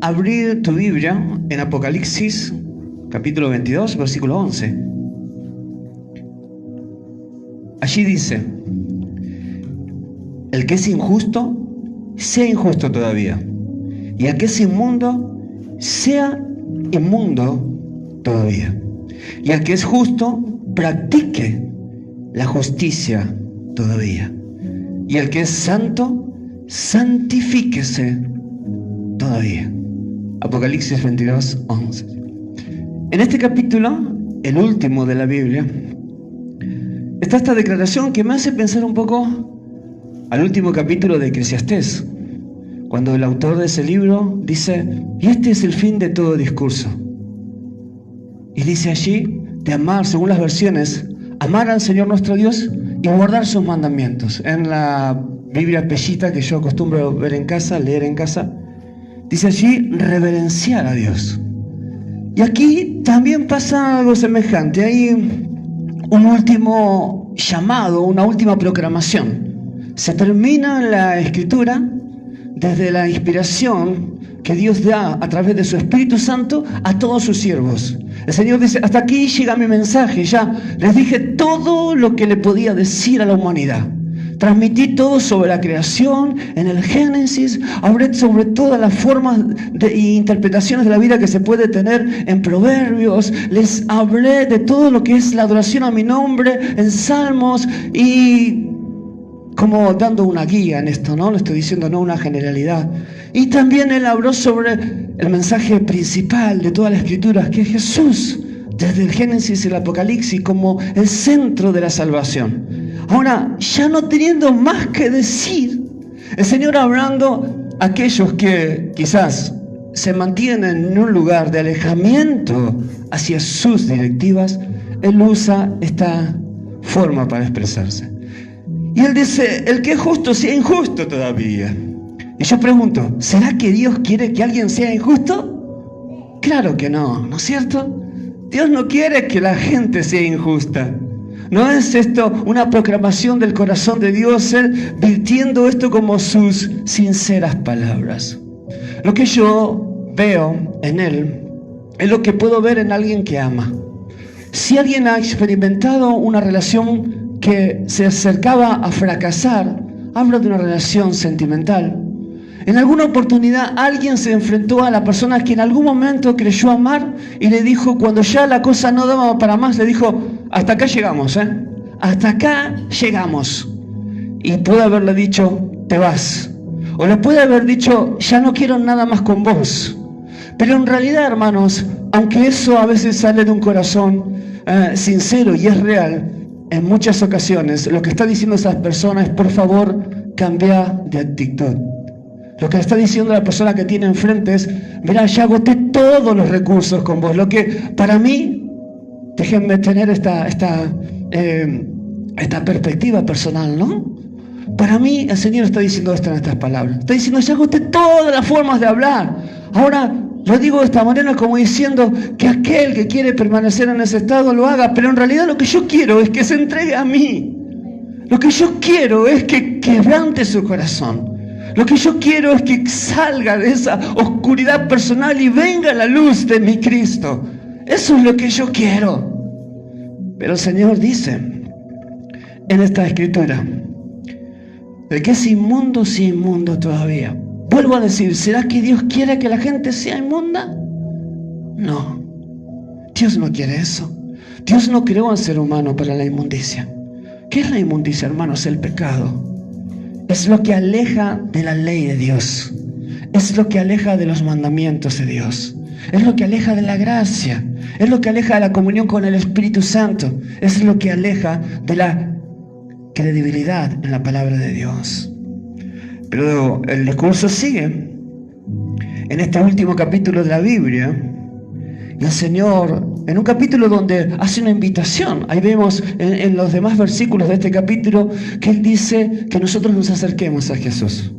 abrir tu Biblia en Apocalipsis, capítulo 22, versículo 11. Allí dice: el que es injusto, sea injusto todavía, y el que es inmundo, sea inmundo todavía, y el que es justo, practique la justicia todavía, y el que es santo, santifíquese todavía. Apocalipsis 22, 11. En este capítulo, el último de la Biblia, está esta declaración que me hace pensar un poco al último capítulo de Eclesiastés, cuando el autor de ese libro dice: y este es el fin de todo discurso. Y dice allí de amar, según las versiones, amar al Señor nuestro Dios y guardar sus mandamientos. En la Biblia Pellita, que yo acostumbro ver en casa, leer en casa, dice allí reverenciar a Dios. Y aquí también pasa algo semejante. Hay un último llamado, una última proclamación. Se termina la Escritura desde la inspiración que Dios da a través de su Espíritu Santo a todos sus siervos. El Señor dice: hasta aquí llega mi mensaje, ya les dije todo lo que le podía decir a la humanidad. Transmití todo sobre la creación en el Génesis, hablé sobre todas las formas e interpretaciones de la vida que se puede tener en Proverbios, les hablé de todo lo que es la adoración a mi nombre en Salmos, y como dando una guía en esto, ¿no? Le estoy diciendo, no una generalidad. Y también él habló sobre el mensaje principal de toda la Escritura, que es Jesús, desde el Génesis y el Apocalipsis, como el centro de la salvación. Ahora, ya no teniendo más que decir, el Señor hablando a aquellos que quizás se mantienen en un lugar de alejamiento hacia sus directivas, Él usa esta forma para expresarse. Y Él dice: el que es justo, sea injusto todavía. Y yo pregunto, ¿será que Dios quiere que alguien sea injusto? Claro que no, ¿no es cierto? Dios no quiere que la gente sea injusta. ¿No es esto una proclamación del corazón de Dios, Él virtiendo esto como sus sinceras palabras? Lo que yo veo en Él es lo que puedo ver en alguien que ama. Si alguien ha experimentado una relación que se acercaba a fracasar, hablo de una relación sentimental. En alguna oportunidad alguien se enfrentó a la persona que en algún momento creyó amar y le dijo, cuando ya la cosa no daba para más, le dijo: hasta acá llegamos, hasta acá llegamos. Y puede haberle dicho: te vas. O le puede haber dicho: ya no quiero nada más con vos. Pero en realidad, hermanos, aunque eso a veces sale de un corazón sincero y es real, en muchas ocasiones lo que está diciendo esas personas es: por favor, cambia de actitud. Lo que está diciendo la persona que tiene enfrente es: mira, ya agoté todos los recursos con vos. Lo que para mí, déjenme tener esta perspectiva personal, ¿no? Para mí el Señor está diciendo esto en estas palabras. Está diciendo: ya agoté todas las formas de hablar. Ahora lo digo de esta manera, como diciendo que aquel que quiere permanecer en ese estado lo haga, pero en realidad lo que yo quiero es que se entregue a mí. Lo que yo quiero es que quebrante su corazón. Lo que yo quiero es que salga de esa oscuridad personal y venga la luz de mi Cristo. Eso es lo que yo quiero. Pero el Señor dice en esta Escritura: el que es inmundo, sea inmundo todavía. Vuelvo a decir, ¿será que Dios quiere que la gente sea inmunda? No, Dios no quiere eso. Dios no creó al ser humano para la inmundicia. ¿Qué es la inmundicia, hermanos? El pecado. Es lo que aleja de la ley de Dios. Es lo que aleja de los mandamientos de Dios. Es lo que aleja de la gracia. Es lo que aleja de la comunión con el Espíritu Santo. Es lo que aleja de la credibilidad en la palabra de Dios. Pero el discurso sigue. En este último capítulo de la Biblia, el Señor, en un capítulo donde hace una invitación, ahí vemos en los demás versículos de este capítulo que Él dice que nosotros nos acerquemos a Jesús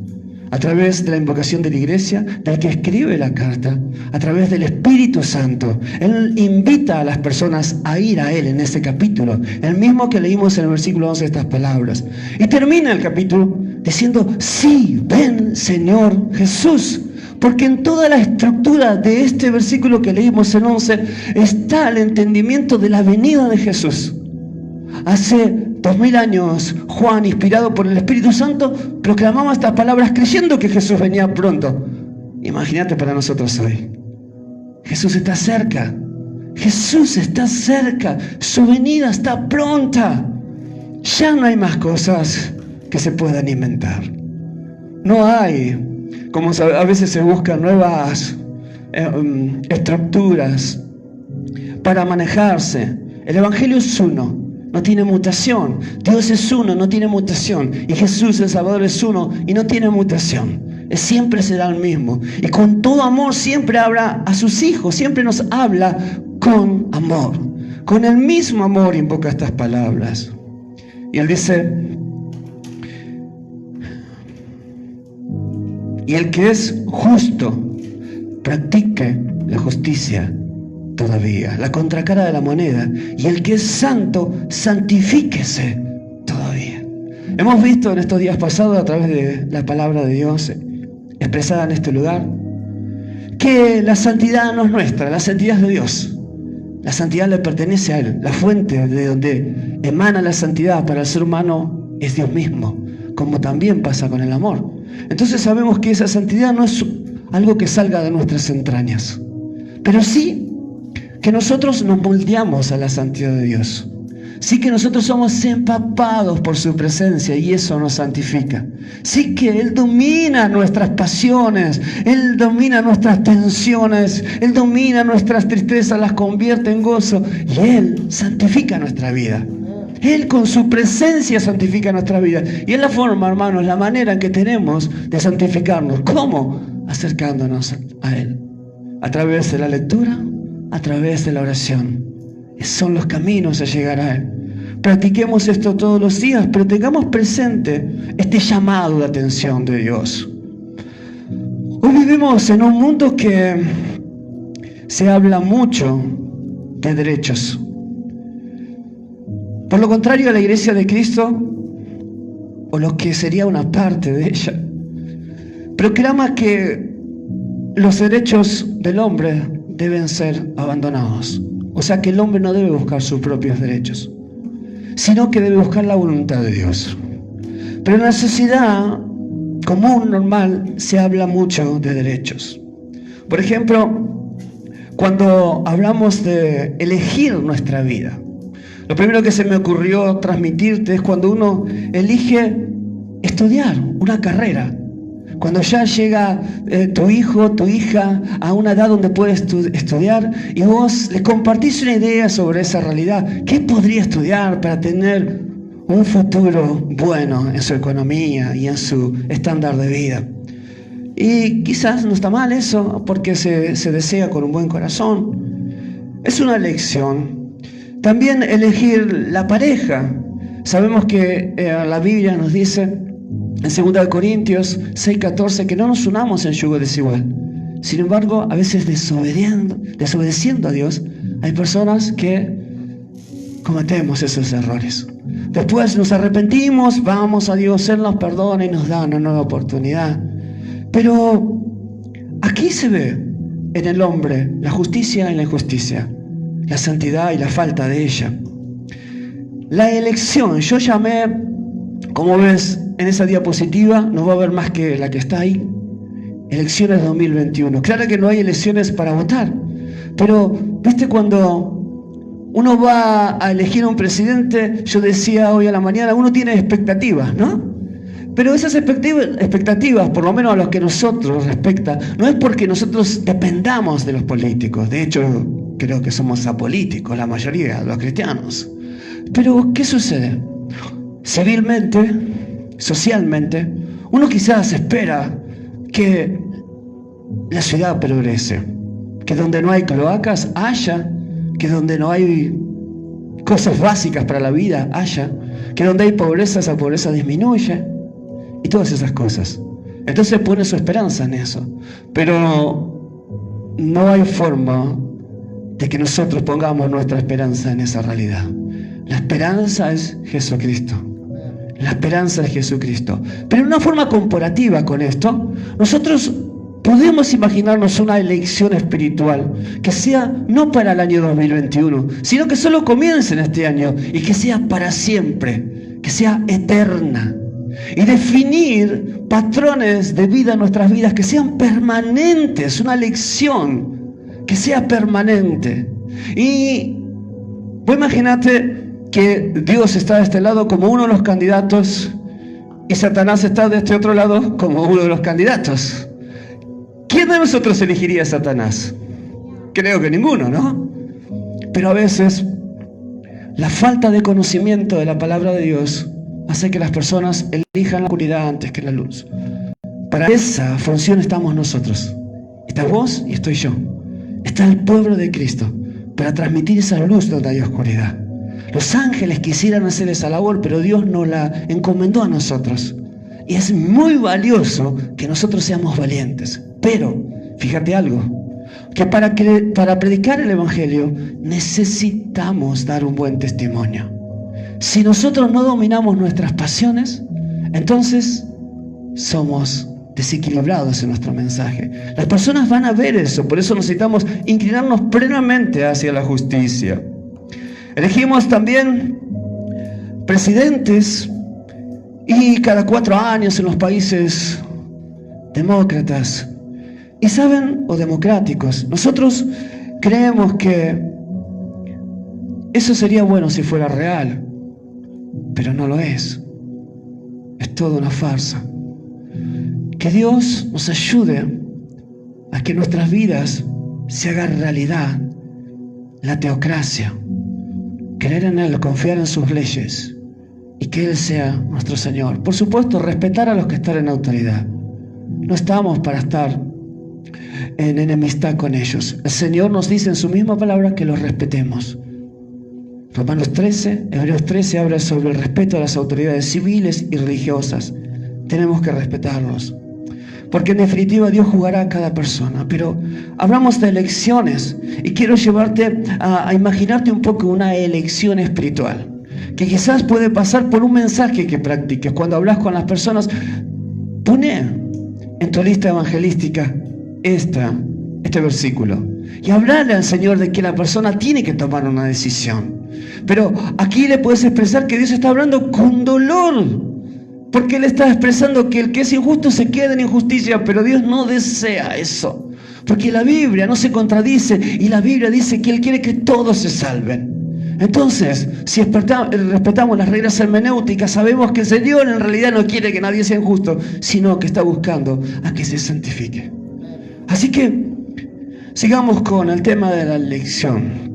a través de la invocación de la iglesia, del que escribe la carta, a través del Espíritu Santo. Él invita a las personas a ir a Él en ese capítulo, el mismo que leímos en el versículo 11 de estas palabras. Y termina el capítulo diciendo: sí, ven Señor Jesús. Porque en toda la estructura de este versículo que leímos en 11 está el entendimiento de la venida de Jesús. Hace 2000 años, Juan, inspirado por el Espíritu Santo, proclamaba estas palabras creyendo que Jesús venía pronto. Imagínate para nosotros hoy. Jesús está cerca. Jesús está cerca. Su venida está pronta. Ya no hay más cosas que se puedan inventar. No hay, como a veces se buscan nuevas estructuras para manejarse. El Evangelio es uno, no tiene mutación. Dios es uno, no tiene mutación. Y Jesús, el Salvador, es uno y no tiene mutación. Siempre será el mismo. Y con todo amor siempre habla a sus hijos, siempre nos habla con amor. Con el mismo amor invoca estas palabras. Y él dice: y el que es justo, practique la justicia todavía, la contracara de la moneda. Y el que es santo, santifíquese todavía. Hemos visto en estos días pasados, a través de la palabra de Dios expresada en este lugar, que la santidad no es nuestra, la santidad es de Dios. La santidad le pertenece a Él. La fuente de donde emana la santidad para el ser humano es Dios mismo, como también pasa con el amor. Entonces sabemos que esa santidad no es algo que salga de nuestras entrañas, pero sí que nosotros nos moldeamos a la santidad de Dios. Sí que nosotros somos empapados por su presencia y eso nos santifica. Sí que Él domina nuestras pasiones, Él domina nuestras tensiones, Él domina nuestras tristezas, las convierte en gozo y Él santifica nuestra vida. Él con su presencia santifica nuestra vida. Y es la forma, hermanos, la manera en que tenemos de santificarnos. ¿Cómo? Acercándonos a Él. A través de la lectura, a través de la oración. Son los caminos a llegar a Él. Practiquemos esto todos los días, pero tengamos presente este llamado de atención de Dios. Hoy vivimos en un mundo que se habla mucho de derechos. Por lo contrario, la Iglesia de Cristo, o lo que sería una parte de ella, proclama que los derechos del hombre deben ser abandonados. O sea que el hombre no debe buscar sus propios derechos, sino que debe buscar la voluntad de Dios. Pero en la sociedad común, normal, se habla mucho de derechos. Por ejemplo, cuando hablamos de elegir nuestra vida, lo primero que se me ocurrió transmitirte es cuando uno elige estudiar una carrera. Cuando ya llega tu hijo, tu hija a una edad donde puede estudiar y vos le compartís una idea sobre esa realidad. ¿Qué podría estudiar para tener un futuro bueno en su economía y en su estándar de vida? Y quizás no está mal eso porque se desea con un buen corazón. Es una elección. También elegir la pareja. Sabemos que la Biblia nos dice en 2 Corintios 6:14 que no nos unamos en yugo desigual. Sin embargo, a veces desobedeciendo a Dios, hay personas que cometemos esos errores. Después nos arrepentimos, vamos a Dios, Él nos perdona y nos da una nueva oportunidad. Pero aquí se ve en el hombre la justicia y la injusticia, la santidad y la falta de ella. La elección, yo llamé, como ves en esa diapositiva, no va a haber más que la que está ahí, elecciones 2021. Claro que no hay elecciones para votar, pero viste cuando uno va a elegir a un presidente, yo decía hoy a la mañana, uno tiene expectativas, ¿no? Pero esas expectativas, por lo menos a los que nosotros respecta, no es porque nosotros dependamos de los políticos. De hecho, creo que somos apolíticos, la mayoría de los cristianos. Pero, ¿qué sucede? Civilmente, socialmente, uno quizás espera que la ciudad progrese, que donde no hay cloacas haya, que donde no hay cosas básicas para la vida haya, que donde hay pobreza, esa pobreza disminuya, y todas esas cosas. Entonces pone su esperanza en eso. Pero no hay forma de que nosotros pongamos nuestra esperanza en esa realidad. La esperanza es Jesucristo. La esperanza es Jesucristo. Pero en una forma comparativa con esto, nosotros podemos imaginarnos una elección espiritual que sea no para el año 2021, sino que solo comience en este año y que sea para siempre, que sea eterna. Y definir patrones de vida en nuestras vidas que sean permanentes, una elección que sea permanente. Y vos imaginate que Dios está de este lado como uno de los candidatos y Satanás está de este otro lado como uno de los candidatos. ¿Quién de nosotros elegiría a Satanás? Creo que ninguno, ¿no? Pero a veces la falta de conocimiento de la palabra de Dios hace que las personas elijan la oscuridad antes que la luz. Para esa función estamos nosotros. Estás vos y estoy yo. Está el pueblo de Cristo para transmitir esa luz donde hay oscuridad. Los ángeles quisieran hacer esa labor, pero Dios nos la encomendó a nosotros. Y es muy valioso que nosotros seamos valientes. Pero, fíjate algo, que para predicar el Evangelio necesitamos dar un buen testimonio. Si nosotros no dominamos nuestras pasiones, entonces somos desequilibrados en nuestro mensaje. Las personas van a ver eso, por eso necesitamos inclinarnos plenamente hacia la justicia. Elegimos también presidentes y cada 4 años en los países demócratas. Y saben, o democráticos, nosotros creemos que eso sería bueno si fuera real, pero no lo es. Es toda una farsa. Que Dios nos ayude a que en nuestras vidas se haga realidad la teocracia. Creer en Él, confiar en sus leyes y que Él sea nuestro Señor. Por supuesto, respetar a los que están en autoridad. No estamos para estar en enemistad con ellos. El Señor nos dice en su misma palabra que los respetemos. Romanos 13, Hebreos 13 habla sobre el respeto a las autoridades civiles y religiosas. Tenemos que respetarlos, porque en definitiva Dios jugará a cada persona. Pero hablamos de elecciones y quiero llevarte a imaginarte un poco una elección espiritual, que quizás puede pasar por un mensaje que practiques. Cuando hablas con las personas, pone en tu lista evangelística este versículo y hablarle al Señor de que la persona tiene que tomar una decisión. Pero aquí le puedes expresar que Dios está hablando con dolor, porque Él está expresando que el que es injusto se queda en injusticia, pero Dios no desea eso, porque la Biblia no se contradice y la Biblia dice que Él quiere que todos se salven. Entonces, si respetamos las reglas hermenéuticas, sabemos que el Señor en realidad no quiere que nadie sea injusto, sino que está buscando a que se santifique. Así que sigamos con el tema de la elección.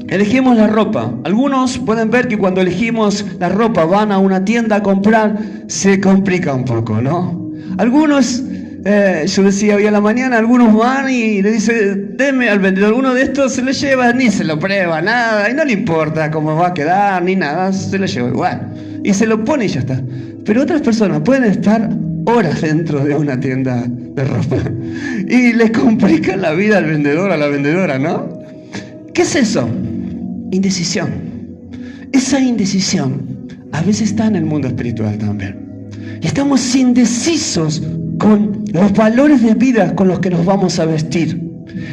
Elegimos la ropa. Algunos pueden ver que cuando elegimos la ropa, van a una tienda a comprar, se complica un poco, ¿no? Algunos, yo decía hoy a la mañana, algunos van y le dicen, deme al vendedor uno de estos, se lo lleva, ni se lo prueba, nada, y no le importa cómo va a quedar, ni nada, se lo lleva igual. Y se lo pone y ya está. Pero otras personas pueden estar horas dentro de una tienda de ropa y le complican la vida al vendedor, a la vendedora, ¿no? ¿Qué es eso? Indecisión. Esa indecisión a veces está en el mundo espiritual también. Y estamos indecisos con los valores de vida con los que nos vamos a vestir.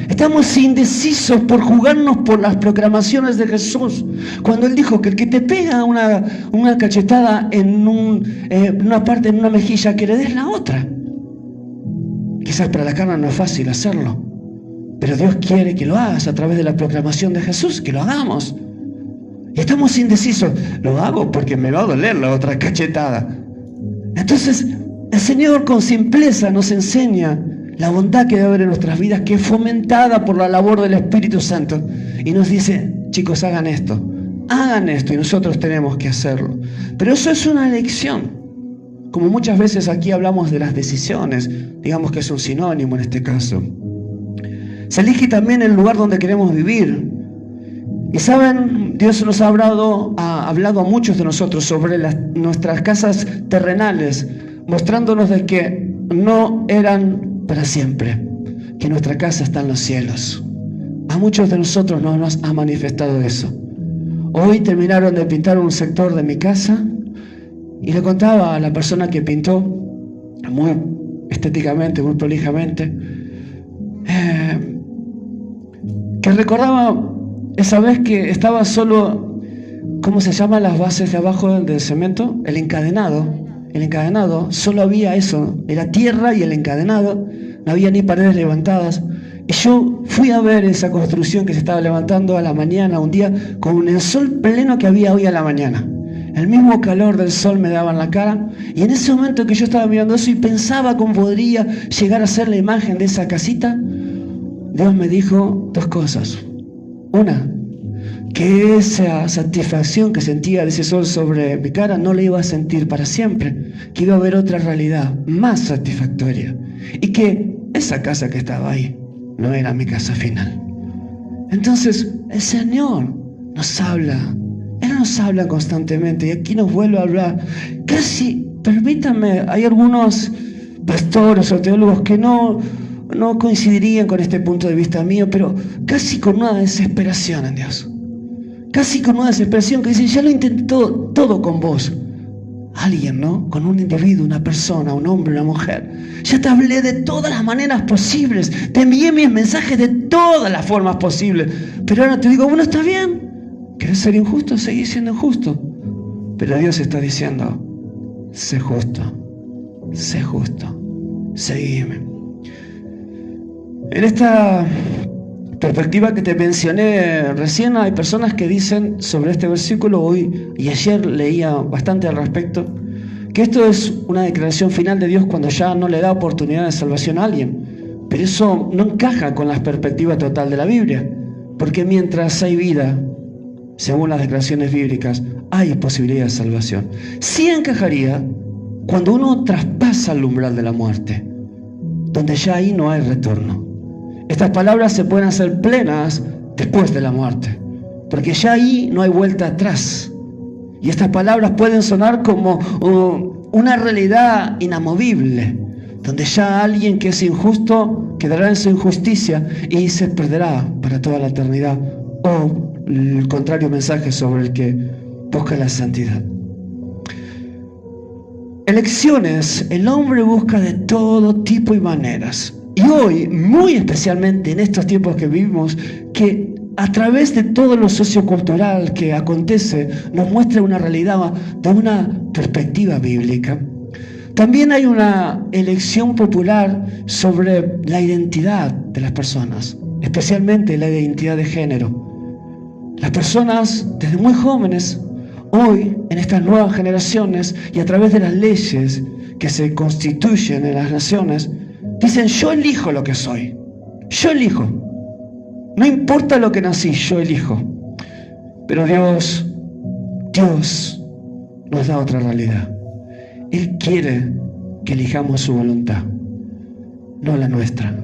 Estamos indecisos por jugarnos por las proclamaciones de Jesús. Cuando Él dijo que el que te pega una cachetada en una parte, en una mejilla, que le des la otra. Quizás para la carne no es fácil hacerlo, pero Dios quiere que lo hagas a través de la proclamación de Jesús, que lo hagamos. Y estamos indecisos. Lo hago porque me va a doler la otra cachetada. Entonces, el Señor con simpleza nos enseña la bondad que debe haber en nuestras vidas, que es fomentada por la labor del Espíritu Santo. Y nos dice, chicos, hagan esto, y nosotros tenemos que hacerlo. Pero eso es una elección. Como muchas veces aquí hablamos de las decisiones, digamos que es un sinónimo en este caso. Se elige también el lugar donde queremos vivir. Y saben, Dios nos ha hablado a muchos de nosotros sobre nuestras casas terrenales, mostrándonos de que no eran para siempre, que nuestra casa está en los cielos. A muchos de nosotros no nos ha manifestado eso. Hoy terminaron de pintar un sector de mi casa y le contaba a la persona que pintó muy estéticamente, muy prolijamente, que recordaba esa vez que estaba solo, ¿cómo se llaman las bases de abajo del cemento? El encadenado, solo había eso, era tierra y el encadenado, no había ni paredes levantadas. Y yo fui a ver esa construcción que se estaba levantando a la mañana, un día, con el sol pleno que había hoy a la mañana. El mismo calor del sol me daba en la cara, y en ese momento que yo estaba mirando eso y pensaba cómo podría llegar a ser la imagen de esa casita, Dios me dijo dos cosas. Una, que esa satisfacción que sentía de ese sol sobre mi cara no la iba a sentir para siempre, que iba a haber otra realidad más satisfactoria, y que esa casa que estaba ahí no era mi casa final. Entonces el Señor nos habla, Él nos habla constantemente, y aquí nos vuelve a hablar. Casi, permítanme, hay algunos pastores o teólogos que no coincidirían con este punto de vista mío, pero casi con una desesperación en Dios. Casi con una desesperación que dicen, ya lo intenté todo con vos. Alguien, ¿no? Con un individuo, una persona, un hombre, una mujer. Ya te hablé de todas las maneras posibles. Te envié mis mensajes de todas las formas posibles. Pero ahora te digo, bueno, está bien. ¿Querés ser injusto? Seguí siendo injusto. Pero Dios está diciendo, sé justo, seguime. En esta perspectiva que te mencioné recién, hay personas que dicen sobre este versículo, hoy y ayer leía bastante al respecto, que esto es una declaración final de Dios cuando ya no le da oportunidad de salvación a alguien. Pero eso no encaja con la perspectiva total de la Biblia, porque mientras hay vida, según las declaraciones bíblicas, hay posibilidad de salvación. Sí encajaría cuando uno traspasa el umbral de la muerte, donde ya ahí no hay retorno. Estas palabras se pueden hacer plenas después de la muerte, porque ya ahí no hay vuelta atrás. Y estas palabras pueden sonar como una realidad inamovible, donde ya alguien que es injusto quedará en su injusticia y se perderá para toda la eternidad, o el contrario mensaje sobre el que busca la santidad. Elecciones, el hombre busca de todo tipo y maneras. Y hoy, muy especialmente en estos tiempos que vivimos, que a través de todo lo sociocultural que acontece, nos muestra una realidad de una perspectiva bíblica. También hay una elección popular sobre la identidad de las personas, especialmente la identidad de género. Las personas, desde muy jóvenes, hoy, en estas nuevas generaciones, y a través de las leyes que se constituyen en las naciones, dicen, yo elijo lo que soy, yo elijo, no importa lo que nací, yo elijo. Pero Dios nos da otra realidad. Él quiere que elijamos su voluntad, no la nuestra.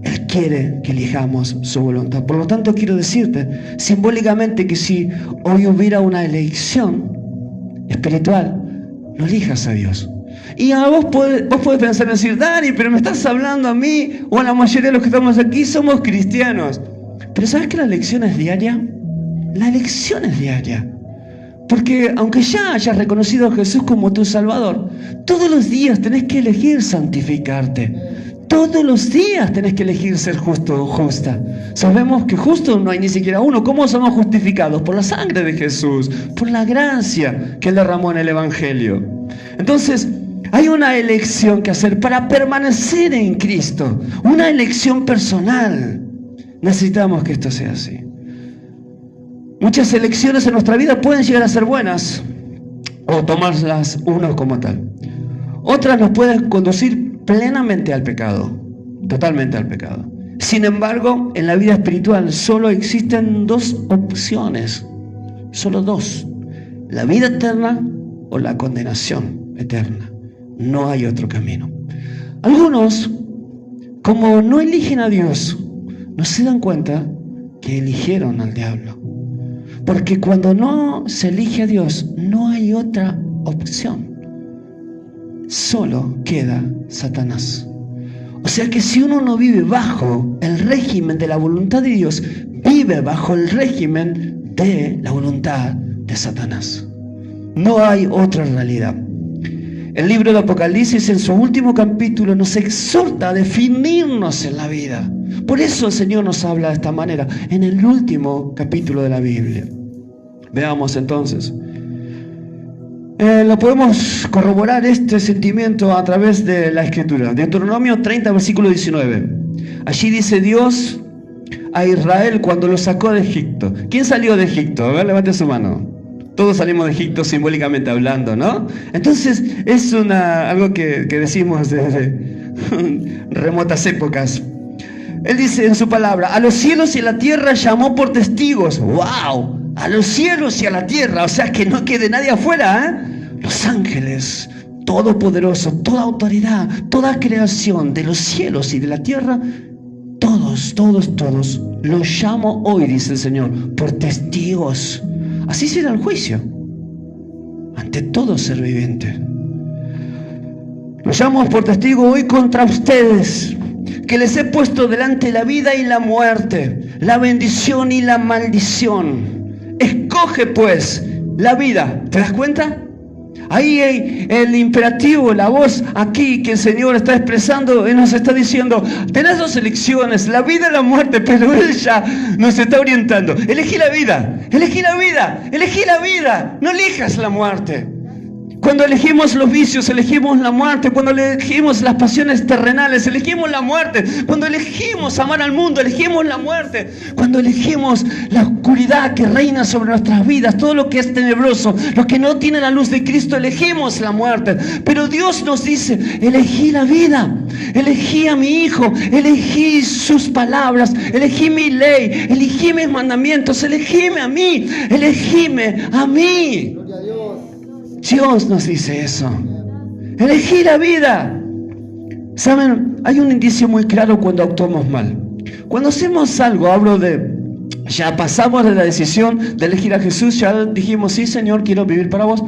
Él quiere que elijamos su voluntad. Por lo tanto, quiero decirte simbólicamente que si hoy hubiera una elección espiritual, no elijas a Dios. Y a vos podés pensar y decir, Dani, pero me estás hablando a mí o a la mayoría de los que estamos aquí somos cristianos. Pero ¿sabes que la elección es diaria? La elección es diaria. Porque aunque ya hayas reconocido a Jesús como tu Salvador, todos los días tenés que elegir santificarte. Todos los días tenés que elegir ser justo o justa. Sabemos que justo no hay ni siquiera uno. ¿Cómo somos justificados? Por la sangre de Jesús, por la gracia que Él derramó en el Evangelio. Entonces, hay una elección que hacer para permanecer en Cristo. Una elección personal. Necesitamos que esto sea así. Muchas elecciones en nuestra vida pueden llegar a ser buenas o tomarlas uno como tal. Otras nos pueden conducir plenamente al pecado, totalmente al pecado. Sin embargo, en la vida espiritual solo existen dos opciones, solo dos: la vida eterna o la condenación eterna. No hay otro camino. Algunos, como no eligen a Dios, no se dan cuenta que eligieron al diablo. Porque cuando no se elige a Dios, no hay otra opción. Solo queda Satanás. O sea que si uno no vive bajo el régimen de la voluntad de Dios, vive bajo el régimen de la voluntad de Satanás. No hay otra realidad. El libro de Apocalipsis, en su último capítulo, nos exhorta a definirnos en la vida. Por eso el Señor nos habla de esta manera en el último capítulo de la Biblia. Veamos entonces. Lo podemos corroborar este sentimiento a través de la Escritura. Deuteronomio 30, versículo 19. Allí dice Dios a Israel cuando lo sacó de Egipto. ¿Quién salió de Egipto? A ver, levante su mano. Todos salimos de Egipto simbólicamente hablando, ¿no? Entonces es algo que decimos desde remotas épocas. Él dice en su palabra: a los cielos y a la tierra llamó por testigos. ¡Wow! A los cielos y a la tierra, o sea que no quede nadie afuera, ¿eh? Los ángeles, todopoderoso, toda autoridad, toda creación de los cielos y de la tierra, todos, los llamo hoy, dice el Señor, por testigos. Así será el juicio ante todo ser viviente. Los llamo por testigo hoy contra ustedes, que les he puesto delante la vida y la muerte, la bendición y la maldición. Escoge pues la vida. ¿Te das cuenta? Ahí hay el imperativo, la voz aquí que el Señor está expresando, Él nos está diciendo: tenés dos elecciones, la vida y la muerte, pero Él ya nos está orientando. Elegí la vida, elegí la vida, elegí la vida, no elijas la muerte. Cuando elegimos los vicios, elegimos la muerte. Cuando elegimos las pasiones terrenales, elegimos la muerte. Cuando elegimos amar al mundo, elegimos la muerte. Cuando elegimos la oscuridad que reina sobre nuestras vidas, todo lo que es tenebroso, lo que no tiene la luz de Cristo, elegimos la muerte. Pero Dios nos dice: elegí la vida, elegí a mi Hijo, elegí sus palabras, elegí mi ley, elegí mis mandamientos, elegíme a mí, elegíme a mí. Gloria a Dios. Dios nos dice eso. Elegí la vida. Saben, hay un indicio muy claro cuando actuamos mal. Cuando hacemos algo, ya pasamos de la decisión de elegir a Jesús, ya dijimos: sí, Señor, quiero vivir para vos.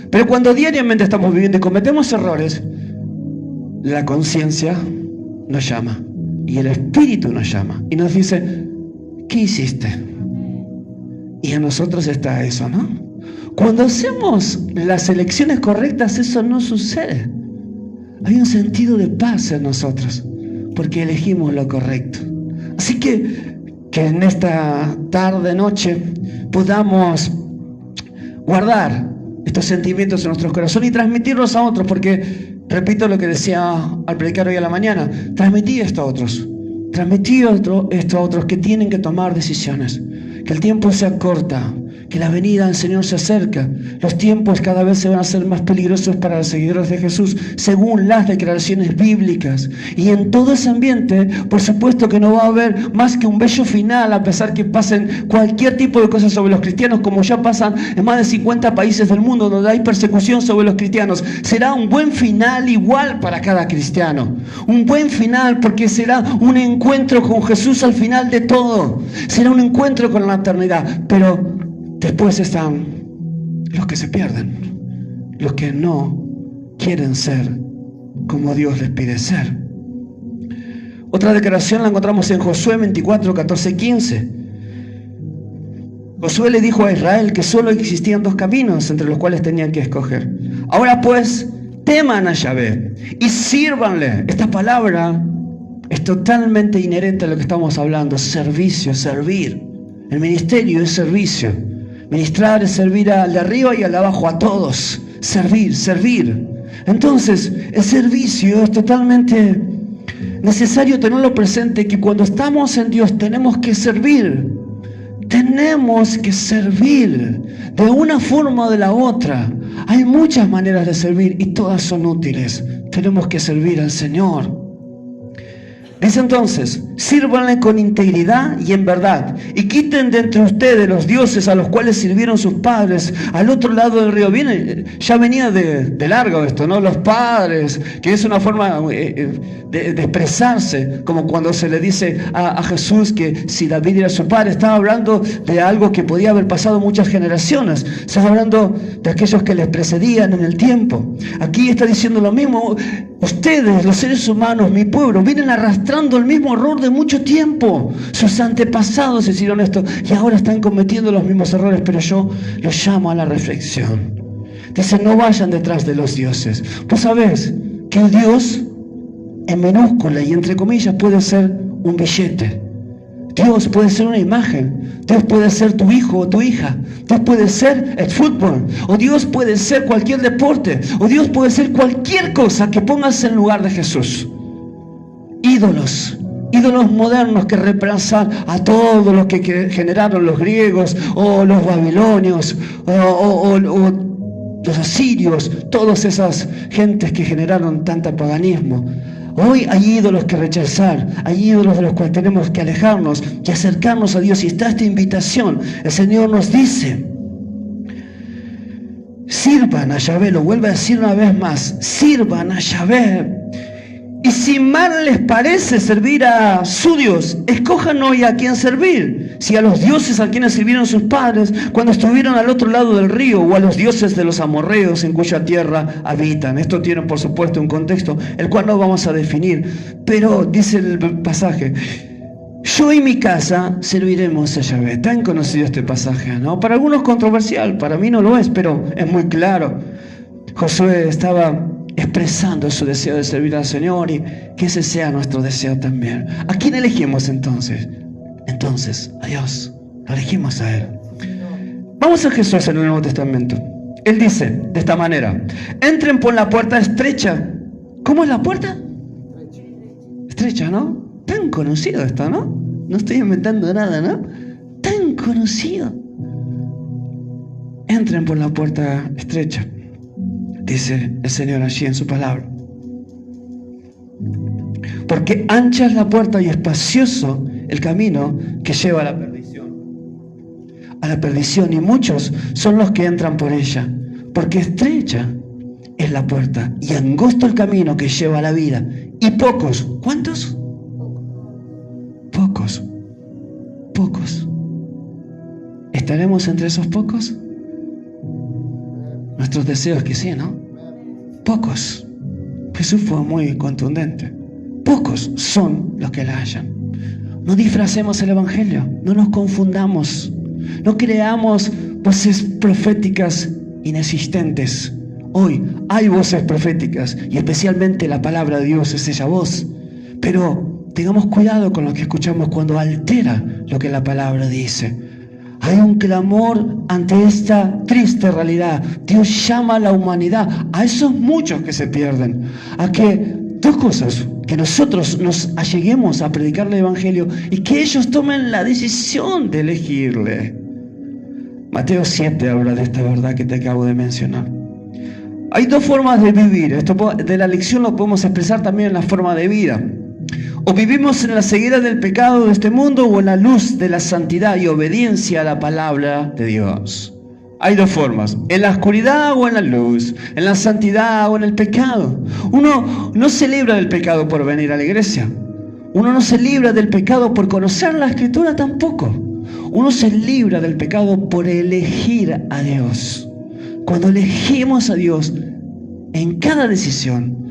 Pero cuando diariamente estamos viviendo y cometemos errores, la conciencia nos llama y el Espíritu nos llama y nos dice: ¿qué hiciste? Y en nosotros está eso, ¿no? Cuando hacemos las elecciones correctas, eso no sucede. Hay un sentido de paz en nosotros, porque elegimos lo correcto. Así que en esta tarde, noche, podamos guardar estos sentimientos en nuestros corazones y transmitirlos a otros, porque, repito lo que decía al predicar hoy a la mañana, transmití esto a otros. Transmití esto a otros que tienen que tomar decisiones, que el tiempo se acorta, que la venida del Señor se acerca. Los tiempos cada vez se van a hacer más peligrosos para los seguidores de Jesús, según las declaraciones bíblicas. Y en todo ese ambiente, por supuesto que no va a haber más que un bello final, a pesar que pasen cualquier tipo de cosas sobre los cristianos, como ya pasan en más de 50 países del mundo donde hay persecución sobre los cristianos. Será un buen final igual para cada cristiano. Un buen final, porque será un encuentro con Jesús al final de todo. Será un encuentro con la eternidad. Pero después están los que se pierden, los que no quieren ser como Dios les pide ser. Otra declaración la encontramos en Josué 24, 14, 15. Josué le dijo a Israel que solo existían dos caminos entre los cuales tenían que escoger. Ahora pues, teman a Yahvé y sírvanle. Esta palabra es totalmente inherente a lo que estamos hablando: servicio, servir. El ministerio es servicio. Ministrar es servir al de arriba y al de abajo, a todos. Servir. Entonces, el servicio es totalmente necesario tenerlo presente, que cuando estamos en Dios tenemos que servir. Tenemos que servir de una forma o de la otra. Hay muchas maneras de servir y todas son útiles. Tenemos que servir al Señor. Dice entonces: sírvanle con integridad y en verdad, y quiten de entre ustedes los dioses a los cuales sirvieron sus padres al otro lado del río. Ya venía de largo esto, ¿no? Los padres, que es una forma de expresarse, como cuando se le dice a Jesús que si David era su padre. Estaba hablando de algo que podía haber pasado muchas generaciones. Estaba hablando de aquellos que les precedían en el tiempo. Aquí está diciendo lo mismo: ustedes, los seres humanos, mi pueblo, vienen arrastrando el mismo error de mucho tiempo. Sus antepasados hicieron esto y ahora están cometiendo los mismos errores, pero yo los llamo a la reflexión. Dice: no vayan detrás de los dioses. Vos sabés que Dios, en minúscula y entre comillas, puede ser un billete. Dios puede ser una imagen. Dios puede ser tu hijo o tu hija. Dios puede ser el fútbol. O Dios puede ser cualquier deporte. O Dios puede ser cualquier cosa que pongas en lugar de Jesús. Ídolos. Ídolos modernos que reemplazan a todos los que generaron los griegos o los babilonios o los asirios, todas esas gentes que generaron tanto paganismo. Hoy hay ídolos que rechazar, hay ídolos de los cuales tenemos que alejarnos y acercarnos a Dios. Y está esta invitación. El Señor nos dice: sirvan a Yahvé, lo vuelve a decir una vez más, sirvan a Yahvé. Y si mal les parece servir a su Dios, escojan hoy a quién servir. Si a los dioses a quienes sirvieron sus padres cuando estuvieron al otro lado del río, o a los dioses de los amorreos en cuya tierra habitan. Esto tiene por supuesto un contexto, el cual no vamos a definir. Pero dice el pasaje: yo y mi casa serviremos a Yahvé. Tan conocido este pasaje, ¿no? Para algunos controversial, para mí no lo es, pero es muy claro. Josué estaba expresando su deseo de servir al Señor, y que ese sea nuestro deseo también. ¿A quién elegimos entonces? A Dios. Lo elegimos a Él. Vamos a Jesús en el Nuevo Testamento. Él dice de esta manera: entren por la puerta estrecha. ¿Cómo es la puerta? Estrecha, ¿no? Tan conocido esto, ¿no? No estoy inventando nada, ¿no? Tan conocido. Entren por la puerta estrecha, dice el Señor allí en su palabra. Porque ancha es la puerta y espacioso el camino que lleva a la perdición. A la perdición, y muchos son los que entran por ella. Porque estrecha es la puerta y angosto el camino que lleva a la vida. Y pocos, ¿cuántos? Pocos. ¿Estaremos entre esos pocos? Nuestros deseos que sí, ¿no? Pocos. Jesús fue muy contundente. Pocos son los que la hallan. No disfracemos el Evangelio, no nos confundamos, no creamos voces proféticas inexistentes. Hoy hay voces proféticas y especialmente la palabra de Dios es esa voz. Pero tengamos cuidado con lo que escuchamos cuando altera lo que la palabra dice. Hay un clamor ante esta triste realidad. Dios llama a la humanidad, a esos muchos que se pierden, a que dos cosas: que nosotros nos alleguemos a predicarle el Evangelio y que ellos tomen la decisión de elegirle. Mateo 7 habla de esta verdad que te acabo de mencionar. Hay dos formas de vivir. Esto de la lección lo podemos expresar también en la forma de vida. O vivimos en la ceguera del pecado de este mundo, o en la luz de la santidad y obediencia a la palabra de Dios. Hay dos formas: en la oscuridad o en la luz, en la santidad o en el pecado. Uno no se libra del pecado por venir a la iglesia. Uno no se libra del pecado por conocer la Escritura tampoco. Uno se libra del pecado por elegir a Dios. Cuando elegimos a Dios en cada decisión,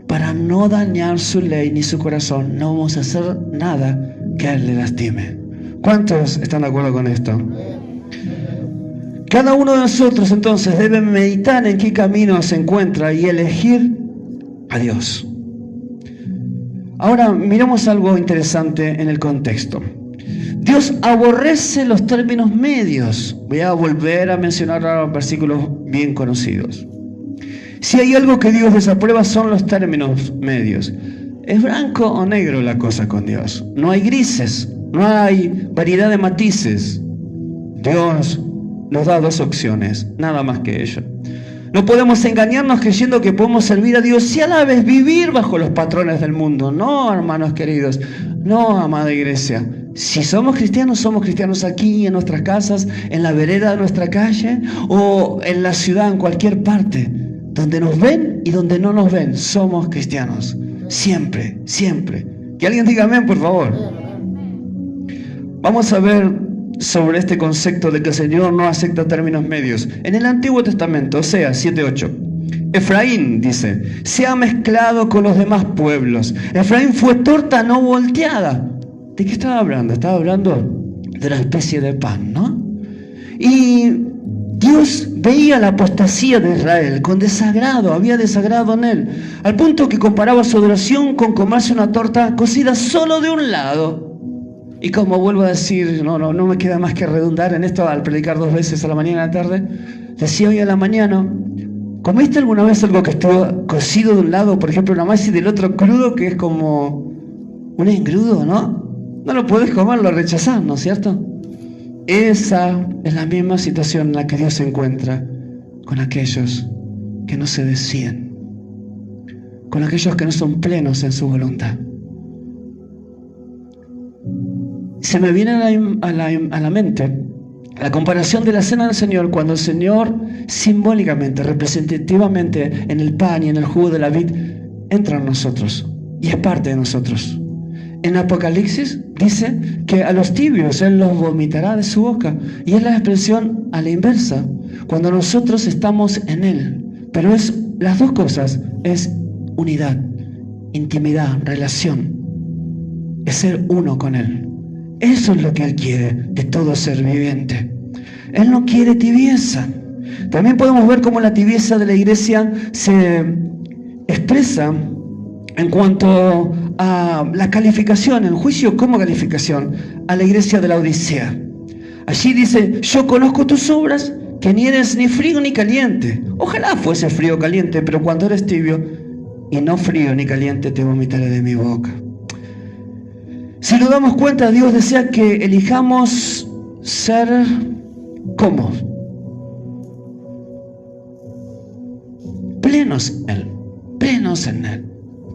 para no dañar su ley ni su corazón, no vamos a hacer nada que a Él le lastime. ¿Cuántos están de acuerdo con esto? Cada uno de nosotros entonces debe meditar en qué camino se encuentra y elegir a Dios. Ahora miremos algo interesante en el contexto. Dios aborrece los términos medios. Voy a volver a mencionar ahora versículos bien conocidos. Si hay algo que Dios desaprueba son los términos medios. Es blanco o negro la cosa con Dios. No hay grises, no hay variedad de matices. Dios nos da dos opciones, nada más que ello. No podemos engañarnos creyendo que podemos servir a Dios y a la vez vivir bajo los patrones del mundo. No, hermanos queridos, no, amada iglesia. Si somos cristianos aquí en nuestras casas, en la vereda de nuestra calle o en la ciudad, en cualquier parte. Donde nos ven y donde no nos ven, somos cristianos. Siempre, siempre. Que alguien diga amén, por favor. Vamos a ver sobre este concepto de que el Señor no acepta términos medios. En el Antiguo Testamento, Oseas 7:8. Efraín, dice, se ha mezclado con los demás pueblos. Efraín fue torta no volteada. ¿De qué estaba hablando? Estaba hablando de la especie de pan, ¿no? Y Dios veía la apostasía de Israel con desagrado, había desagrado en él, al punto que comparaba su adoración con comerse una torta cocida solo de un lado. Y como vuelvo a decir, no me queda más que redundar en esto al predicar 2 veces a la mañana y a la tarde, decía hoy a la mañana, ¿comiste alguna vez algo que estuvo cocido de un lado, por ejemplo una masa, y del otro crudo, que es como un engrudo, ¿no? No lo podés comer, lo rechazás, ¿no es cierto? Esa es la misma situación en la que Dios se encuentra con aquellos que no se decían, con aquellos que no son plenos en su voluntad. Se me viene a la mente la comparación de la cena del Señor, cuando el Señor simbólicamente, representativamente, en el pan y en el jugo de la vid, entra en nosotros y es parte de nosotros. En Apocalipsis dice que a los tibios Él los vomitará de su boca, y es la expresión a la inversa, cuando nosotros estamos en Él. Pero es las dos cosas, es unidad, intimidad, relación, es ser uno con Él. Eso es lo que Él quiere de todo ser viviente. Él no quiere tibieza. También podemos ver cómo la tibieza de la iglesia se expresa en cuanto a la calificación, el juicio como calificación a la iglesia de la Odisea. Allí dice, yo conozco tus obras, que ni eres ni frío ni caliente. Ojalá fuese frío o caliente, pero cuando eres tibio y no frío ni caliente, te vomitaré de mi boca. Si nos damos cuenta, Dios desea que elijamos ser ¿cómo? Plenos en Él,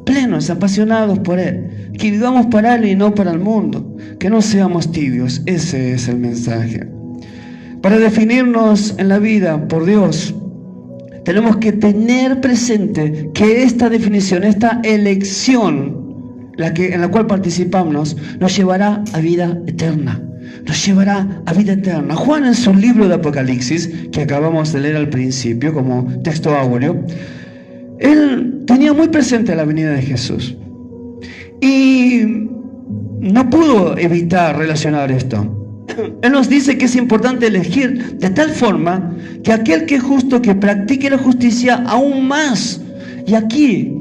plenos, apasionados por Él, que vivamos para Él y no para el mundo, que no seamos tibios. Ese es el mensaje. Para definirnos en la vida por Dios, tenemos que tener presente que esta definición, esta elección, en la cual participamos, nos llevará a vida eterna. Nos llevará a vida eterna. Juan, en su libro de Apocalipsis, que acabamos de leer al principio como texto áureo, él tenía muy presente la venida de Jesús y no pudo evitar relacionar esto. Él nos dice que es importante elegir de tal forma que aquel que es justo, que practique la justicia aún más. Y aquí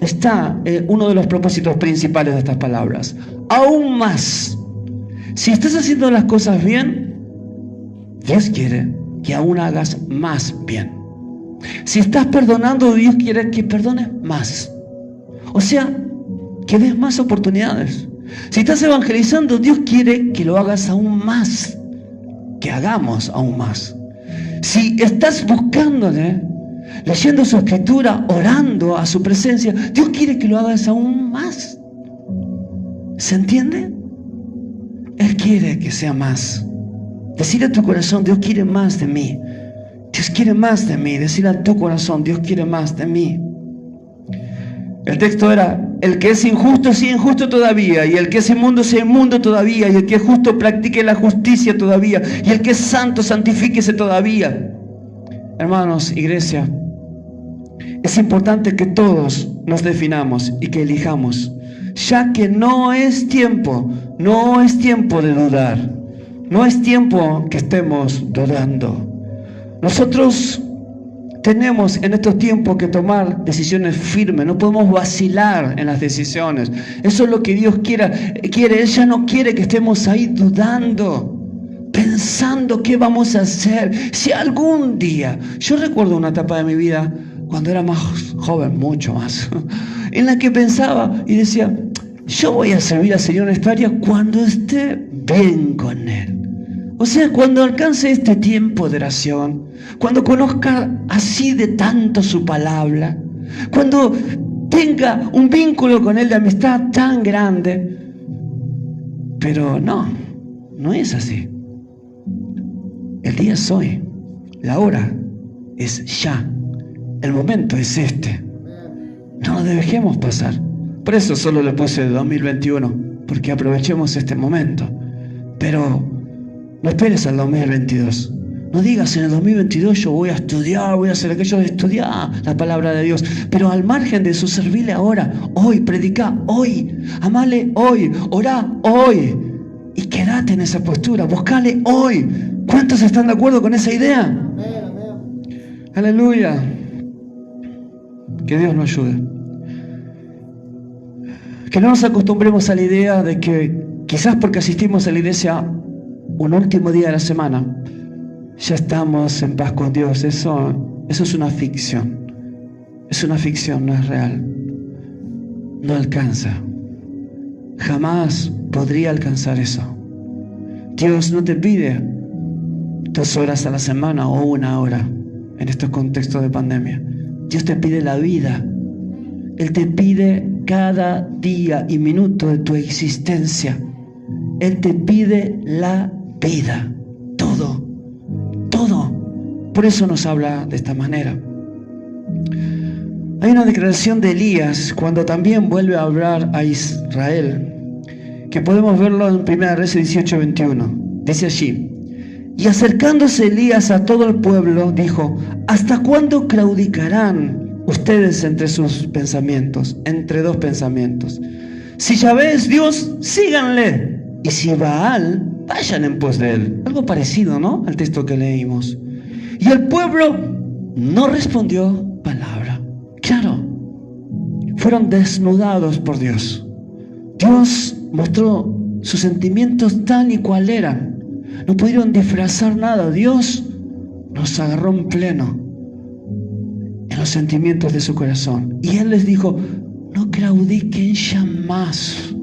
está uno de los propósitos principales de estas palabras. Aún más. Si estás haciendo las cosas bien, Dios quiere que aún hagas más bien. Si estás perdonando, Dios quiere que perdones más. O sea, que des más oportunidades. Si estás evangelizando, Dios quiere que lo hagas aún más, que hagamos aún más. Si estás buscándole, leyendo su escritura, orando a su presencia, Dios quiere que lo hagas aún más. ¿Se entiende? Él quiere que sea más. Decir a tu corazón, Dios quiere más de mí. Dios quiere más de mí. Decir a tu corazón, Dios quiere más de mí. El texto era, el que es injusto sea injusto todavía, y el que es inmundo sea inmundo todavía, y el que es justo practique la justicia todavía, y el que es santo santifíquese todavía. Hermanos, iglesia, es importante que todos nos definamos y que elijamos, ya que no es tiempo de dudar, no es tiempo que estemos dudando. Nosotros tenemos en estos tiempos que tomar decisiones firmes, no podemos vacilar en las decisiones. Eso es lo que Dios quiere. Él ya no quiere que estemos ahí dudando, pensando qué vamos a hacer. Si algún día, yo recuerdo una etapa de mi vida cuando era más joven, mucho más, en la que pensaba y decía, yo voy a servir al Señor en esta área cuando esté bien con Él. O sea, cuando alcance este tiempo de oración, cuando conozca así de tanto su palabra, cuando tenga un vínculo con Él de amistad tan grande. Pero no es así. El día es hoy, la hora es ya, el momento es este. No lo dejemos pasar. Por eso solo le puse 2021, porque aprovechemos este momento. Pero no esperes al 2022. No digas en el 2022 yo voy a estudiar, voy a hacer aquello de estudiar la palabra de Dios. Pero al margen de eso, servirle ahora, hoy, predica hoy, amale hoy, orá hoy. Y quédate en esa postura, buscale hoy. ¿Cuántos están de acuerdo con esa idea? Aleluya. Que Dios nos ayude. Que no nos acostumbremos a la idea de que quizás porque asistimos a la iglesia un último día de la semana, ya estamos en paz con Dios. Eso es una ficción. Es una ficción, no es real. No alcanza. Jamás podría alcanzar eso. Dios no te pide 2 horas a la semana o 1 hora en estos contextos de pandemia. Dios te pide la vida. Él te pide cada día y minuto de tu existencia. Él te pide la vida. Todo. Todo. Por eso nos habla de esta manera. Hay una declaración de Elías cuando también vuelve a hablar a Israel, que podemos verlo en 1 Reyes 18:21. Dice allí: y acercándose Elías a todo el pueblo, dijo: ¿hasta cuándo claudicarán ustedes entre sus pensamientos? Entre dos pensamientos. Si Yahvé es Dios, síganle. Y si Baal, vayan en pos de él. Algo parecido, ¿no?, al texto que leímos. Y el pueblo no respondió palabra. Claro, fueron desnudados por Dios. Dios mostró sus sentimientos tal y cual eran. No pudieron disfrazar nada. Dios nos agarró en pleno en los sentimientos de su corazón. Y Él les dijo: no claudiquen ya más.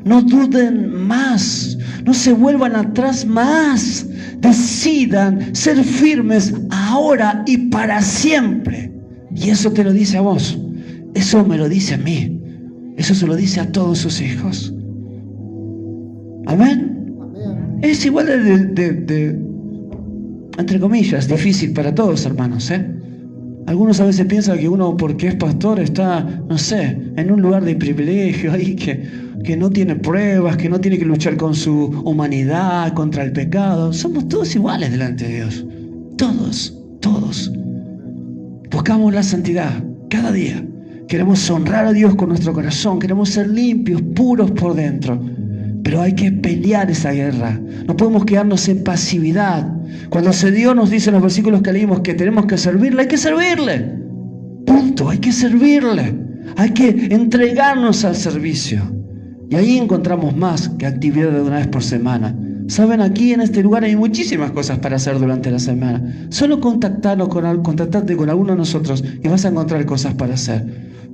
No duden más. No se vuelvan atrás más. Decidan ser firmes ahora y para siempre. Y eso te lo dice a vos. Eso me lo dice a mí. Eso se lo dice a todos sus hijos. Amén. Es igual de entre comillas, difícil para todos, hermanos, Algunos a veces piensan que uno, porque es pastor, está, no sé, en un lugar de privilegio ahí, que no tiene pruebas, que no tiene que luchar con su humanidad, contra el pecado. Somos todos iguales delante de Dios. Todos. Buscamos la santidad cada día. Queremos honrar a Dios con nuestro corazón. Queremos ser limpios, puros por dentro. Pero hay que pelear esa guerra. No podemos quedarnos en pasividad. Cuando Dios nos dice en los versículos que leímos que tenemos que servirle, hay que servirle. Punto, hay que servirle. Hay que entregarnos al servicio. Y ahí encontramos más que actividad de una vez por semana. Saben, aquí en este lugar hay muchísimas cosas para hacer durante la semana. Solo contactarte con alguno de nosotros y vas a encontrar cosas para hacer.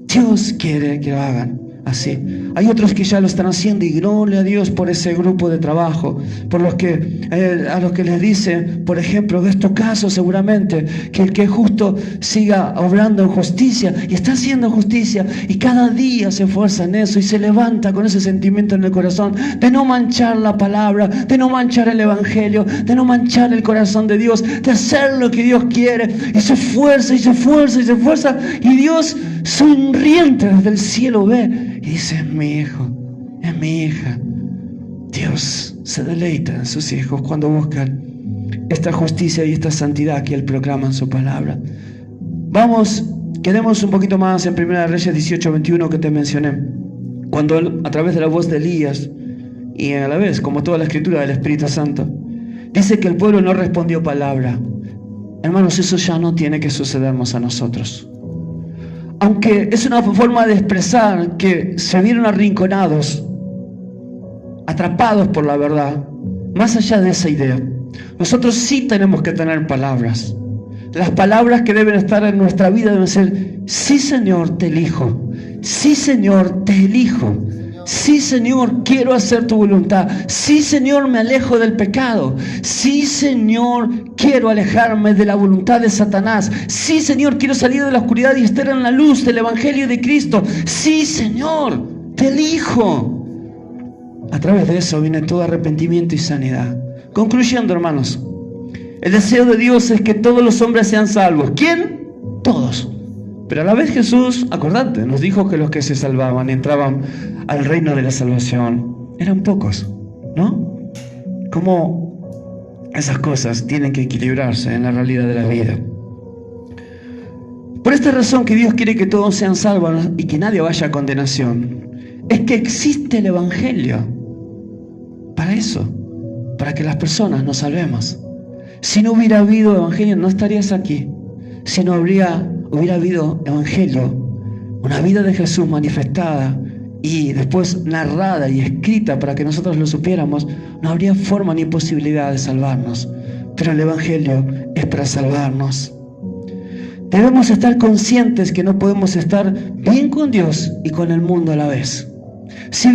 Dios quiere que lo hagan así. Hay otros que ya lo están haciendo y gloria a Dios por ese grupo de trabajo, por los que a los que les dice, por ejemplo, de estos casos seguramente, que el que es justo siga obrando en justicia, y está haciendo justicia, y cada día se esfuerza en eso y se levanta con ese sentimiento en el corazón de no manchar la palabra, de no manchar el evangelio, de no manchar el corazón de Dios, de hacer lo que Dios quiere, y se esfuerza y se esfuerza y se esfuerza, y Dios sonriente desde el cielo ve y dice: es mi hijo, es mi hija. Dios se deleita en sus hijos cuando buscan esta justicia y esta santidad que Él proclama en su palabra. Vamos, quedemos un poquito más en 1 Reyes 18:21 que te mencioné, cuando Él, a través de la voz de Elías y a la vez, como toda la escritura del Espíritu Santo, dice que el pueblo no respondió palabra. Hermanos, eso ya no tiene que sucedernos a nosotros. Aunque es una forma de expresar que se vieron arrinconados, atrapados por la verdad, más allá de esa idea, nosotros sí tenemos que tener palabras. Las palabras que deben estar en nuestra vida deben ser: sí, Señor, te elijo. Sí, Señor, te elijo. Sí, Señor, quiero hacer tu voluntad. Sí, Señor, me alejo del pecado. Sí, Señor, quiero alejarme de la voluntad de Satanás. Sí, Señor, quiero salir de la oscuridad y estar en la luz del Evangelio de Cristo. Sí, Señor, te elijo. A través de eso viene todo arrepentimiento y sanidad. Concluyendo, hermanos, el deseo de Dios es que todos los hombres sean salvos. ¿Quién? Todos. Pero a la vez Jesús, acordate, nos dijo que los que se salvaban entraban al reino de la salvación eran pocos, ¿no? Cómo esas cosas tienen que equilibrarse en la realidad de la vida. Por esta razón que Dios quiere que todos sean salvos y que nadie vaya a condenación, es que existe el Evangelio para eso, para que las personas nos salvemos. Si no hubiera habido Evangelio, no estarías aquí. si no hubiera habido evangelio, una vida de Jesús manifestada y después narrada y escrita para que nosotros lo supiéramos, no habría forma ni posibilidad de salvarnos. Pero el evangelio es para salvarnos. Debemos estar conscientes que no podemos estar bien con Dios y con el mundo a la vez. Si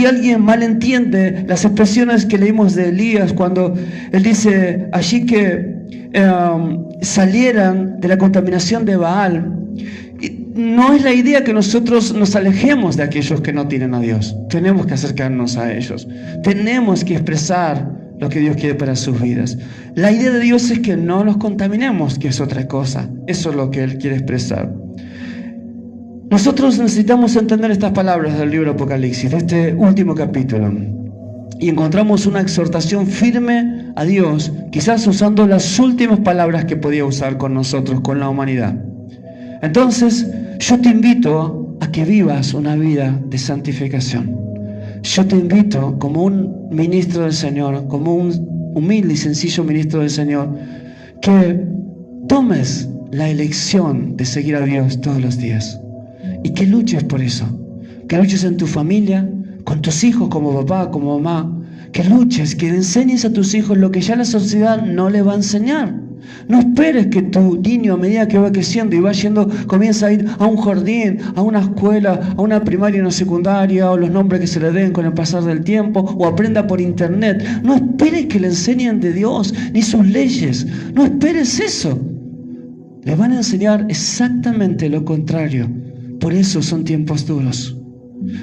alguien malentiende las expresiones que leímos de Elías cuando él dice allí que salieran de la contaminación de Baal, no es la idea que nosotros nos alejemos de aquellos que no tienen a Dios. Tenemos que acercarnos a ellos. Tenemos que expresar lo que Dios quiere para sus vidas. La idea de Dios es que no nos contaminemos, que es otra cosa. Eso es lo que Él quiere expresar. Nosotros necesitamos entender estas palabras del libro Apocalipsis, de este último capítulo. Y encontramos una exhortación firme a Dios, quizás usando las últimas palabras que podía usar con nosotros, con la humanidad. Entonces, yo te invito a que vivas una vida de santificación. Yo te invito, como un ministro del Señor, como un humilde y sencillo ministro del Señor, que tomes la elección de seguir a Dios todos los días y que luches por eso, que luches en tu familia, con tus hijos como papá, como mamá, que luches, que enseñes a tus hijos lo que ya la sociedad no le va a enseñar. No esperes que tu niño, a medida que va creciendo y va yendo, comienza a ir a un jardín, a una escuela, a una primaria y una secundaria, o los nombres que se le den con el pasar del tiempo, o aprenda por internet. No esperes que le enseñen de Dios ni sus leyes. No esperes eso. Le van a enseñar exactamente lo contrario. Por eso son tiempos duros.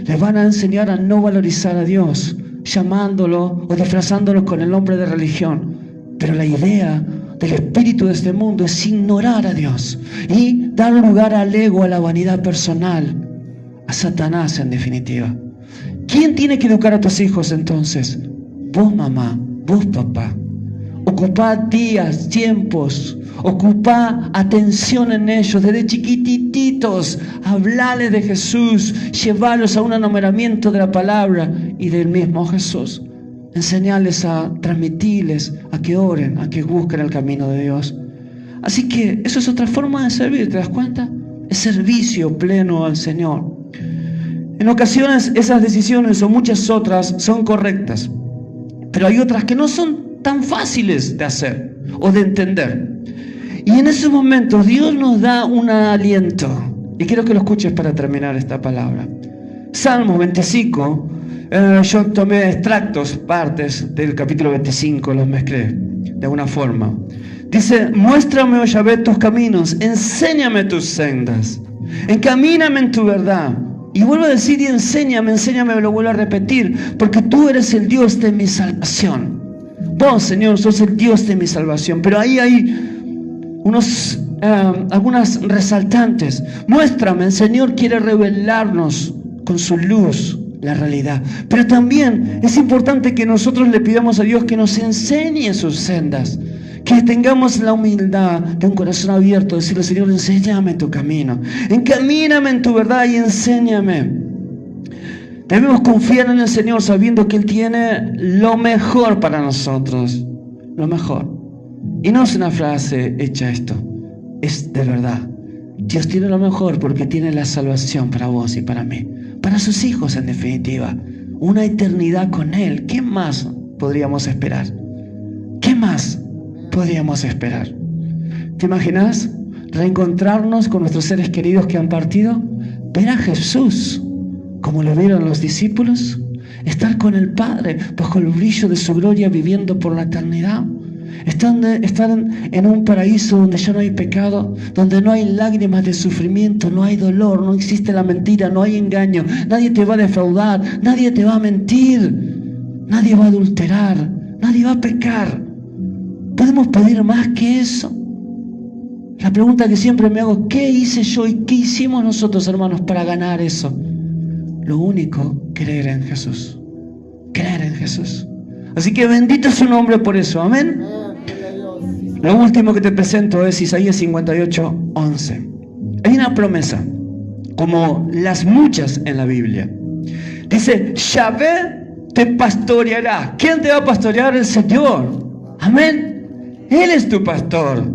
Le van a enseñar a no valorizar a Dios, llamándolo o disfrazándolo con el nombre de religión. Pero la idea del espíritu de este mundo es ignorar a Dios y dar lugar al ego, a la vanidad personal, a Satanás en definitiva. ¿Quién tiene que educar a tus hijos entonces? Vos, mamá, vos, papá. Ocupá días, tiempos, ocupá atención en ellos desde chiquititos. Hablales de Jesús, llevarlos a un enamoramiento de la palabra y del mismo Jesús. Enseñarles a transmitirles, a que oren, a que busquen el camino de Dios. Así que eso es otra forma de servir, ¿te das cuenta? Es servicio pleno al Señor. En ocasiones esas decisiones o muchas otras son correctas, pero hay otras que no son tan fáciles de hacer o de entender. Y en esos momentos Dios nos da un aliento. Y quiero que lo escuches para terminar esta palabra. Salmos 25. Yo tomé extractos, partes del capítulo 25, los mezclé de alguna forma. Dice: muéstrame, oh Yahvé, tus caminos, enséñame tus sendas, encamíname en tu verdad. Y vuelvo a decir, y enséñame, lo vuelvo a repetir, porque tú eres el Dios de mi salvación. Vos, Señor, sos el Dios de mi salvación. Pero ahí hay algunas resaltantes. Muéstrame, el Señor quiere revelarnos con su luz la realidad. Pero también es importante que nosotros le pidamos a Dios que nos enseñe sus sendas, que tengamos la humildad de un corazón abierto, decirle: Señor, enséñame tu camino, encamíname en tu verdad y enséñame. Debemos confiar en el Señor sabiendo que Él tiene lo mejor para nosotros, lo mejor. Y no es una frase hecha esto, es de verdad. Dios tiene lo mejor porque tiene la salvación para vos y para mí, para sus hijos en definitiva, una eternidad con Él. ¿Qué más podríamos esperar? ¿Qué más podríamos esperar? ¿Te imaginas reencontrarnos con nuestros seres queridos que han partido? Ver a Jesús como lo vieron los discípulos, estar con el Padre bajo el brillo de su gloria viviendo por la eternidad. Estar en un paraíso donde ya no hay pecado, donde no hay lágrimas de sufrimiento, no hay dolor, no existe la mentira, no hay engaño, nadie te va a defraudar, nadie te va a mentir, nadie va a adulterar, nadie va a pecar. ¿Podemos pedir más que eso? La pregunta que siempre me hago: ¿qué hice yo y qué hicimos nosotros, hermanos, para ganar eso? Lo único, creer en Jesús. Creer en Jesús. Así que bendito es su nombre por eso. Amén. Lo último que te presento es Isaías 58, 11. Hay una promesa, como las muchas en la Biblia. Dice: Yahvé te pastoreará. ¿Quién te va a pastorear? El Señor. Amén. Él es tu pastor.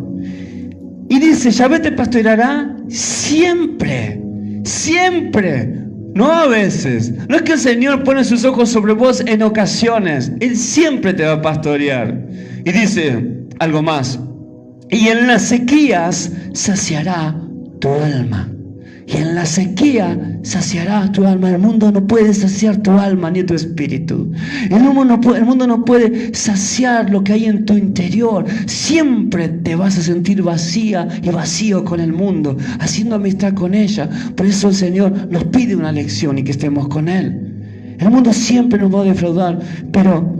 Y dice, Yahvé te pastoreará siempre, siempre, no a veces. No es que el Señor pone sus ojos sobre vos en ocasiones, Él siempre te va a pastorear. Y dice algo más, y en las sequías saciará tu alma. Y en la sequía saciará tu alma. El mundo no puede saciar tu alma ni tu espíritu. El mundo no puede saciar lo que hay en tu interior. Siempre te vas a sentir vacía y vacío con el mundo, haciendo amistad con ella. Por eso el Señor nos pide una lección y que estemos con Él. El mundo siempre nos va a defraudar, pero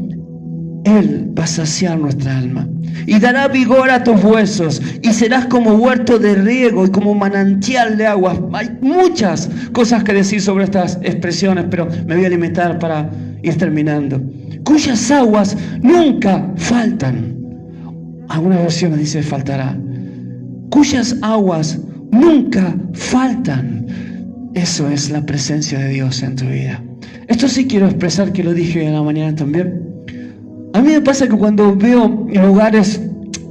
Él va a saciar nuestra alma y dará vigor a tus huesos y serás como huerto de riego y como manantial de aguas. Hay muchas cosas que decir sobre estas expresiones, pero me voy a limitar para ir terminando. Cuyas aguas nunca faltan. Algunas versiones dice faltará. Cuyas aguas nunca faltan. Eso es la presencia de Dios en tu vida. Esto sí quiero expresar, que lo dije en la mañana también. A mí me pasa que cuando veo lugares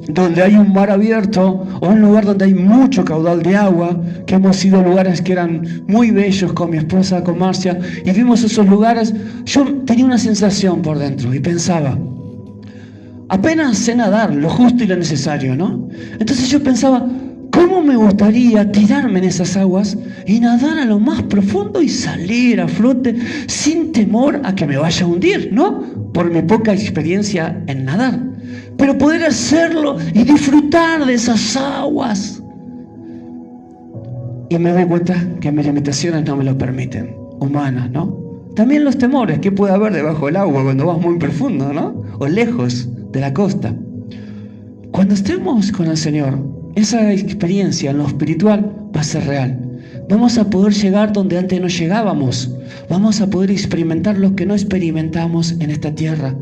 donde hay un mar abierto o un lugar donde hay mucho caudal de agua, que hemos ido a lugares que eran muy bellos con mi esposa, con Marcia, y vimos esos lugares, yo tenía una sensación por dentro y pensaba, apenas sé nadar lo justo y lo necesario, ¿no? Entonces yo pensaba, ¿cómo me gustaría tirarme en esas aguas y nadar a lo más profundo y salir a flote sin temor a que me vaya a hundir, ¿no? Por mi poca experiencia en nadar. Pero poder hacerlo y disfrutar de esas aguas. Y me doy cuenta que mis limitaciones no me lo permiten, humanas, ¿no? También los temores que puede haber debajo del agua cuando vas muy profundo, ¿no? O lejos de la costa. Cuando estemos con el Señor, esa experiencia en lo espiritual va a ser real. Vamos a poder llegar donde antes no llegábamos. Vamos a poder experimentar lo que no experimentamos en esta tierra.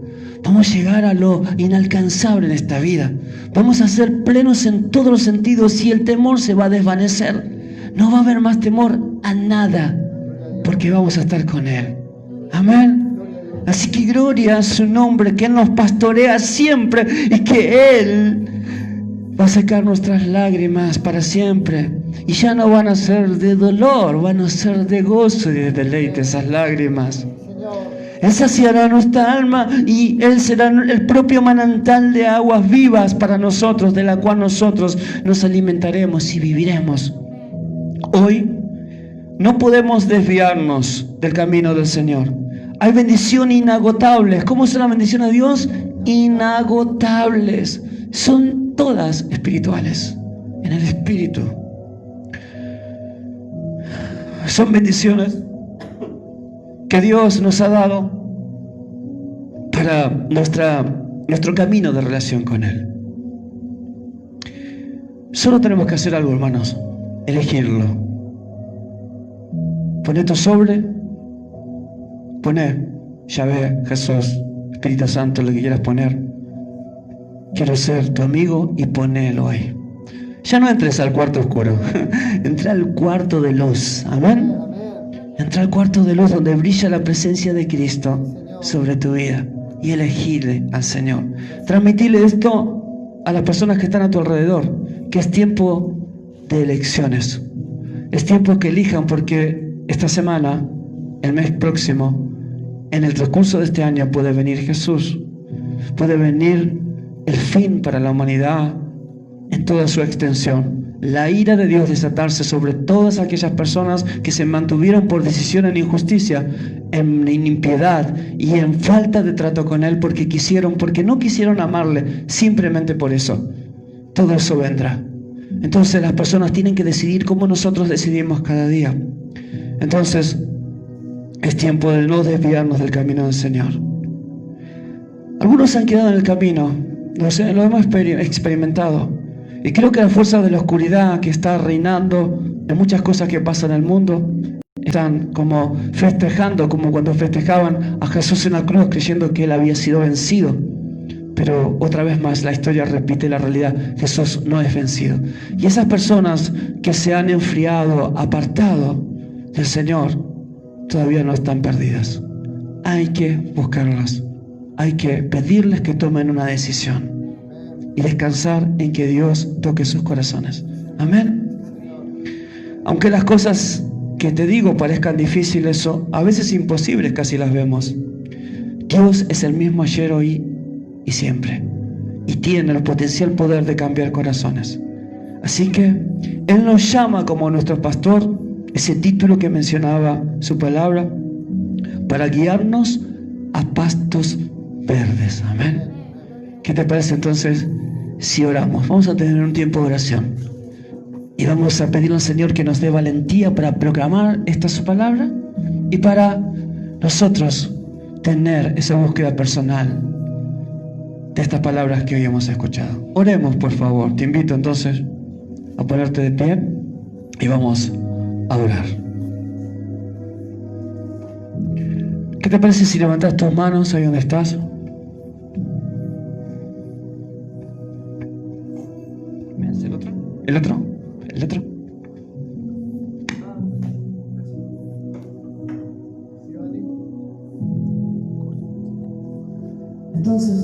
Vamos a llegar a lo inalcanzable en esta vida. Vamos a ser plenos en todos los sentidos y el temor se va a desvanecer. No va a haber más temor a nada, porque vamos a estar con Él. Amén. Así que gloria a su nombre, que Él nos pastorea siempre y que Él va a secar nuestras lágrimas para siempre. Y ya no van a ser de dolor, van a ser de gozo y de deleite esas lágrimas. Él saciará nuestra alma y Él será el propio manantial de aguas vivas para nosotros, de la cual nosotros nos alimentaremos y viviremos. Hoy no podemos desviarnos del camino del Señor. Hay bendiciones inagotables. ¿Cómo son las bendiciones de Dios? Inagotables. Son todas espirituales, en el espíritu. Son bendiciones que Dios nos ha dado para nuestro camino de relación con Él. Solo tenemos que hacer algo, hermanos: elegirlo. Poné tu sobre, poné Yahvé, Jesús, Espíritu Santo, lo que quieras poner. Quiero ser tu amigo y ponelo ahí. Ya no entres al cuarto oscuro, entra al cuarto de luz. Amén. Entra al cuarto de luz donde brilla la presencia de Cristo sobre tu vida y elegirle al Señor. Transmitirle esto a las personas que están a tu alrededor, que es tiempo de elecciones. Es tiempo que elijan, porque esta semana, el mes próximo, en el transcurso de este año puede venir Jesús, puede venir el fin para la humanidad en toda su extensión. La ira de Dios desatarse sobre todas aquellas personas que se mantuvieron por decisión en injusticia, en impiedad y en falta de trato con Él, porque no quisieron amarle, simplemente por eso. Todo eso vendrá. Entonces las personas tienen que decidir como nosotros decidimos cada día. Entonces es tiempo de no desviarnos del camino del Señor. Algunos se han quedado en el camino, lo hemos experimentado. Y creo que la fuerza de la oscuridad que está reinando en muchas cosas que pasan en el mundo, están como festejando, como cuando festejaban a Jesús en la cruz, creyendo que Él había sido vencido. Pero otra vez más la historia repite la realidad: Jesús no es vencido. Y esas personas que se han enfriado, apartado del Señor, todavía no están perdidas. Hay que buscarlas, hay que pedirles que tomen una decisión. y descansar en que Dios toque sus corazones. Amén. Aunque las cosas que te digo parezcan difíciles o a veces imposibles, casi las vemos, Dios es el mismo ayer, hoy y siempre, y tiene el potencial poder de cambiar corazones. Así que Él nos llama como nuestro pastor, ese título que mencionaba su palabra, para guiarnos a pastos verdes. Amén. ¿Qué te parece entonces si oramos? Vamos a tener un tiempo de oración y vamos a pedirle al Señor que nos dé valentía para proclamar esta su palabra y para nosotros tener esa búsqueda personal de estas palabras que hoy hemos escuchado. Oremos, por favor. Te invito entonces a ponerte de pie y vamos a orar. ¿Qué te parece si levantas tus manos ahí donde estás? ¿El otro? ¿El otro? ¿El otro? Entonces